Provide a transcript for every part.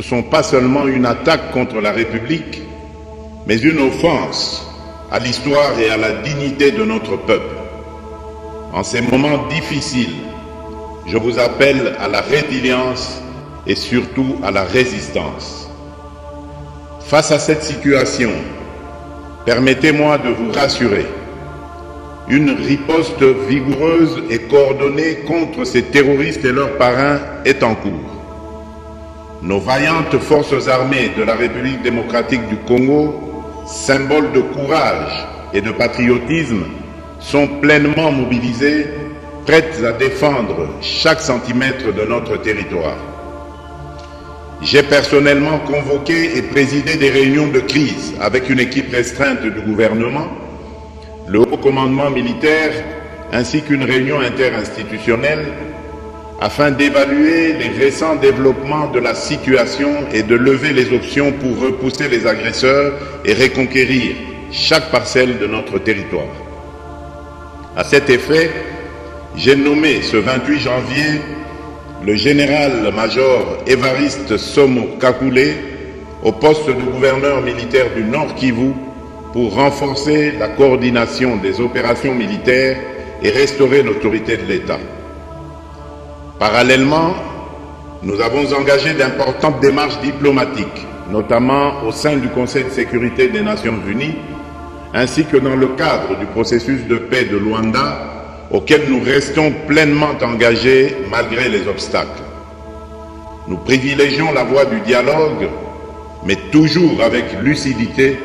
ne sont pas seulement une attaque contre la République, mais une offense à l'histoire et à la dignité de notre peuple. En ces moments difficiles, je vous appelle à la résilience et surtout à la résistance. Face à cette situation, permettez-moi de vous rassurer. Une riposte vigoureuse et coordonnée contre ces terroristes et leurs parrains est en cours. Nos vaillantes forces armées de la République démocratique du Congo, symboles de courage et de patriotisme, sont pleinement mobilisées, prêtes à défendre chaque centimètre de notre territoire. J'ai personnellement convoqué et présidé des réunions de crise avec une équipe restreinte du gouvernement, le haut commandement militaire ainsi qu'une réunion interinstitutionnelle afin d'évaluer les récents développements de la situation et de lever les options pour repousser les agresseurs et reconquérir chaque parcelle de notre territoire. À cet effet, j'ai nommé ce 28 janvier le général-major Évariste Somo Kakule au poste de gouverneur militaire du Nord Kivu pour renforcer la coordination des opérations militaires et restaurer l'autorité de l'État. Parallèlement, nous avons engagé d'importantes démarches diplomatiques, notamment au sein du Conseil de sécurité des Nations Unies, ainsi que dans le cadre du processus de paix de Luanda, auquel nous restons pleinement engagés malgré les obstacles. Nous privilégions la voie du dialogue, mais toujours avec lucidité,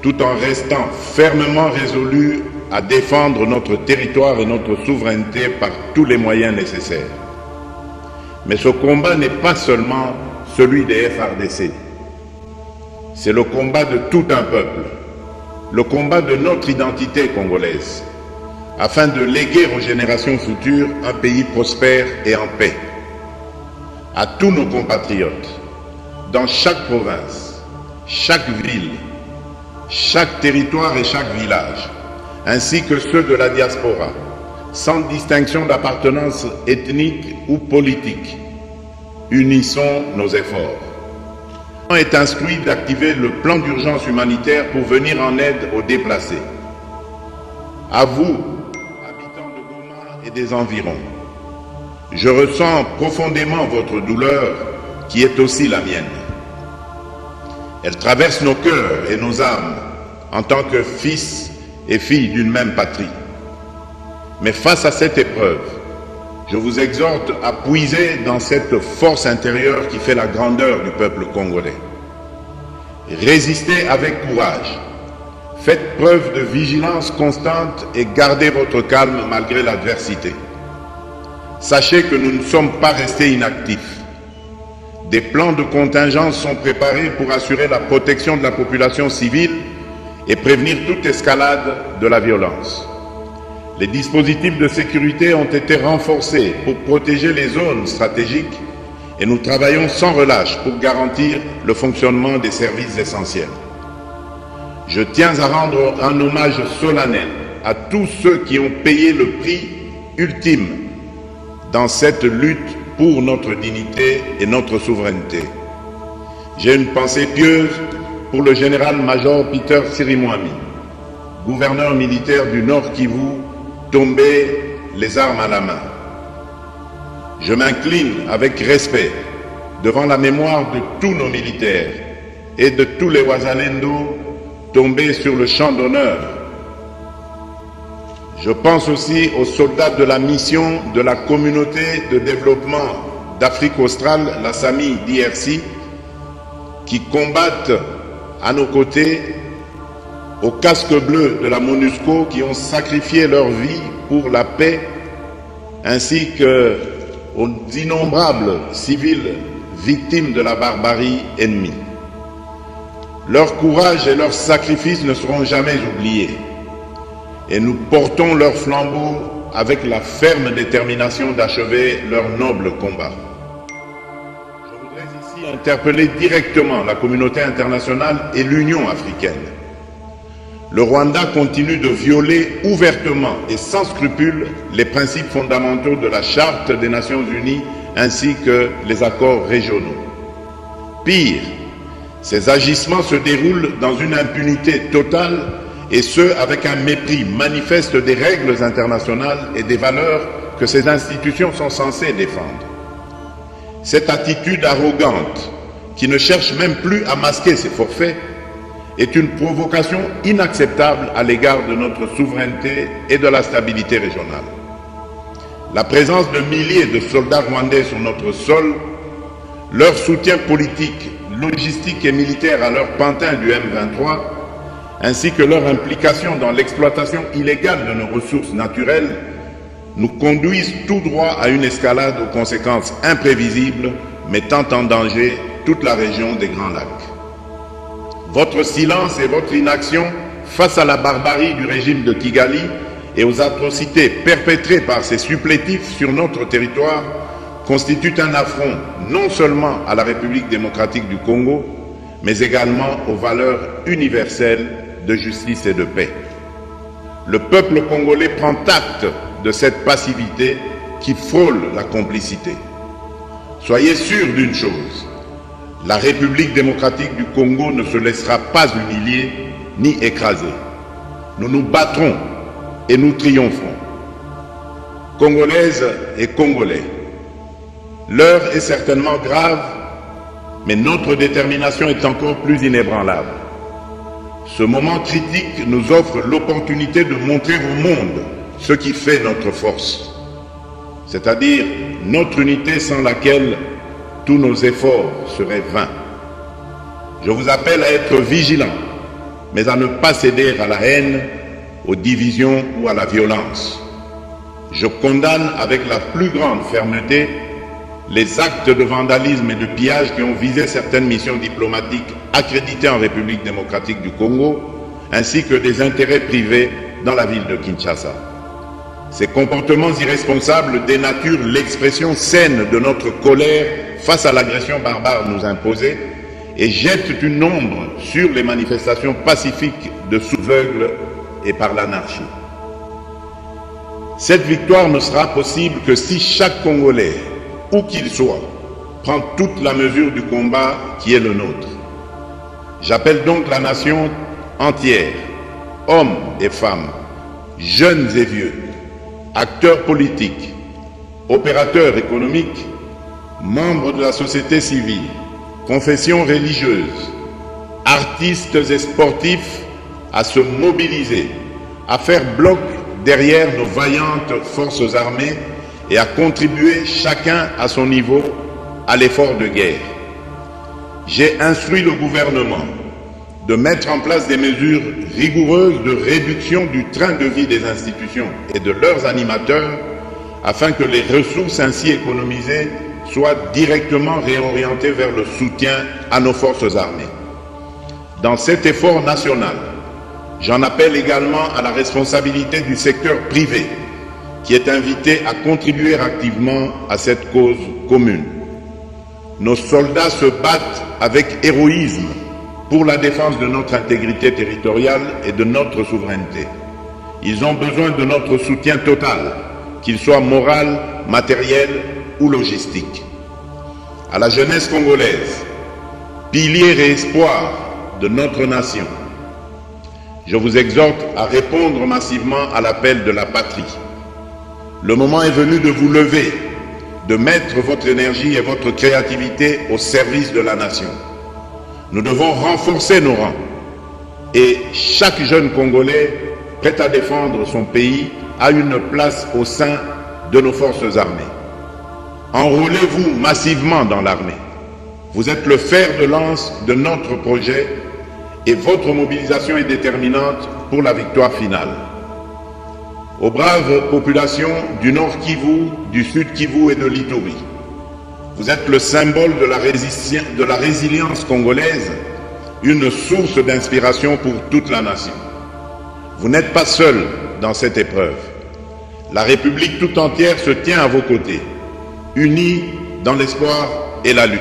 tout en restant fermement résolus à défendre notre territoire et notre souveraineté par tous les moyens nécessaires. Mais ce combat n'est pas seulement celui des FARDC. C'est le combat de tout un peuple, le combat de notre identité congolaise, afin de léguer aux générations futures un pays prospère et en paix. À tous nos compatriotes, dans chaque province, chaque ville, chaque territoire et chaque village, ainsi que ceux de la diaspora, sans distinction d'appartenance ethnique ou politique, unissons nos efforts. Il est instruit d'activer le plan d'urgence humanitaire pour venir en aide aux déplacés. À vous, habitants de Goma et des environs, je ressens profondément votre douleur qui est aussi la mienne. Elle traverse nos cœurs et nos âmes en tant que fils et filles d'une même patrie. Mais face à cette épreuve, je vous exhorte à puiser dans cette force intérieure qui fait la grandeur du peuple congolais. Résistez avec courage, faites preuve de vigilance constante et gardez votre calme malgré l'adversité. Sachez que nous ne sommes pas restés inactifs. Des plans de contingence sont préparés pour assurer la protection de la population civile et prévenir toute escalade de la violence. Les dispositifs de sécurité ont été renforcés pour protéger les zones stratégiques et nous travaillons sans relâche pour garantir le fonctionnement des services essentiels. Je tiens à rendre un hommage solennel à tous ceux qui ont payé le prix ultime dans cette lutte pour notre dignité et notre souveraineté. J'ai une pensée pieuse pour le général-major Peter Sirimwami, gouverneur militaire du Nord Kivu, tombé les armes à la main. Je m'incline avec respect devant la mémoire de tous nos militaires et de tous les Wazalendo tombés sur le champ d'honneur. Je pense aussi aux soldats de la mission de la communauté de développement d'Afrique australe, la SAMI DRC, qui combattent à nos côtés, aux casques bleus de la MONUSCO qui ont sacrifié leur vie pour la paix, ainsi qu'aux innombrables civils victimes de la barbarie ennemie. Leur courage et leur sacrifice ne seront jamais oubliés. Et nous portons leur flambeau avec la ferme détermination d'achever leur noble combat. Je voudrais ici interpeller directement la communauté internationale et l'Union africaine. Le Rwanda continue de violer ouvertement et sans scrupule les principes fondamentaux de la Charte des Nations Unies ainsi que les accords régionaux. Pire, ces agissements se déroulent dans une impunité totale et ce, avec un mépris manifeste des règles internationales et des valeurs que ces institutions sont censées défendre. Cette attitude arrogante, qui ne cherche même plus à masquer ses forfaits, est une provocation inacceptable à l'égard de notre souveraineté et de la stabilité régionale. La présence de milliers de soldats rwandais sur notre sol, leur soutien politique, logistique et militaire à leur pantin du M23, ainsi que leur implication dans l'exploitation illégale de nos ressources naturelles, nous conduisent tout droit à une escalade aux conséquences imprévisibles, mettant en danger toute la région des Grands Lacs. Votre silence et votre inaction face à la barbarie du régime de Kigali et aux atrocités perpétrées par ses supplétifs sur notre territoire constituent un affront non seulement à la République démocratique du Congo, mais également aux valeurs universelles de justice et de paix. Le peuple congolais prend acte de cette passivité qui frôle la complicité. Soyez sûrs d'une chose, la République démocratique du Congo ne se laissera pas humilier ni écraser. Nous nous battrons et nous triompherons. Congolaises et Congolais, l'heure est certainement grave, mais notre détermination est encore plus inébranlable. Ce moment critique nous offre l'opportunité de montrer au monde ce qui fait notre force, c'est-à-dire notre unité sans laquelle tous nos efforts seraient vains. Je vous appelle à être vigilants, mais à ne pas céder à la haine, aux divisions ou à la violence. Je condamne avec la plus grande fermeté les actes de vandalisme et de pillage qui ont visé certaines missions diplomatiques accréditées en République démocratique du Congo, ainsi que des intérêts privés dans la ville de Kinshasa. Ces comportements irresponsables dénaturent l'expression saine de notre colère face à l'agression barbare nous imposée et jettent une ombre sur les manifestations pacifiques de sous-aveugles et par l'anarchie. Cette victoire ne sera possible que si chaque Congolais, où qu'il soit, prend toute la mesure du combat qui est le nôtre. J'appelle donc la nation entière, hommes et femmes, jeunes et vieux, acteurs politiques, opérateurs économiques, membres de la société civile, confessions religieuses, artistes et sportifs à se mobiliser, à faire bloc derrière nos vaillantes forces armées et à contribuer chacun à son niveau à l'effort de guerre. J'ai instruit le gouvernement de mettre en place des mesures rigoureuses de réduction du train de vie des institutions et de leurs animateurs afin que les ressources ainsi économisées soient directement réorientées vers le soutien à nos forces armées. Dans cet effort national, j'en appelle également à la responsabilité du secteur privé qui est invité à contribuer activement à cette cause commune. Nos soldats se battent avec héroïsme pour la défense de notre intégrité territoriale et de notre souveraineté. Ils ont besoin de notre soutien total, qu'il soit moral, matériel ou logistique. À la jeunesse congolaise, pilier et espoir de notre nation, je vous exhorte à répondre massivement à l'appel de la patrie. Le moment est venu de vous lever, de mettre votre énergie et votre créativité au service de la nation. Nous devons renforcer nos rangs et chaque jeune Congolais prêt à défendre son pays a une place au sein de nos forces armées. Enrôlez-vous massivement dans l'armée. Vous êtes le fer de lance de notre projet et votre mobilisation est déterminante pour la victoire finale. Aux braves populations du Nord Kivu, du Sud Kivu et de l'Ituri, vous êtes le symbole de la résilience congolaise, une source d'inspiration pour toute la nation. Vous n'êtes pas seuls dans cette épreuve. La République tout entière se tient à vos côtés, unis dans l'espoir et la lutte.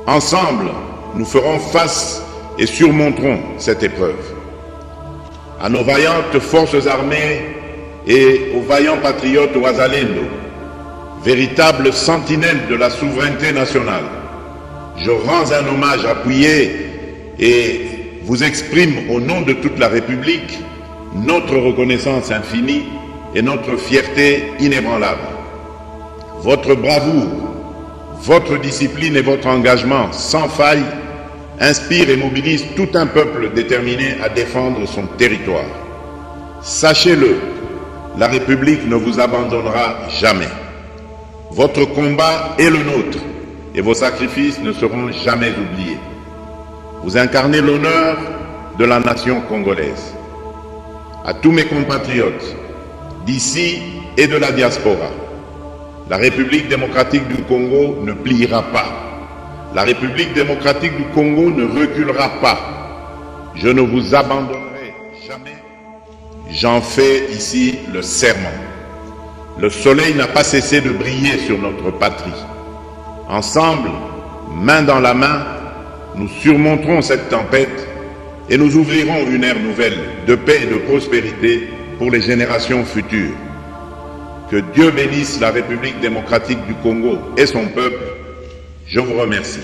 Ensemble, nous ferons face et surmonterons cette épreuve. À nos vaillantes forces armées et aux vaillants patriotes Wazalendo, véritables sentinelles de la souveraineté nationale, je rends un hommage appuyé et vous exprime au nom de toute la République notre reconnaissance infinie et notre fierté inébranlable. Votre bravoure, votre discipline et votre engagement sans faille inspirent et mobilisent tout un peuple déterminé à défendre son territoire. Sachez-le, la République ne vous abandonnera jamais. Votre combat est le nôtre et vos sacrifices ne seront jamais oubliés. Vous incarnez l'honneur de la nation congolaise. À tous mes compatriotes d'ici et de la diaspora, la République démocratique du Congo ne pliera pas. La République démocratique du Congo ne reculera pas. Je ne vous abandonnerai jamais. J'en fais ici le serment. Le soleil n'a pas cessé de briller sur notre patrie. Ensemble, main dans la main, nous surmonterons cette tempête et nous ouvrirons une ère nouvelle de paix et de prospérité pour les générations futures. Que Dieu bénisse la République démocratique du Congo et son peuple. Je vous remercie.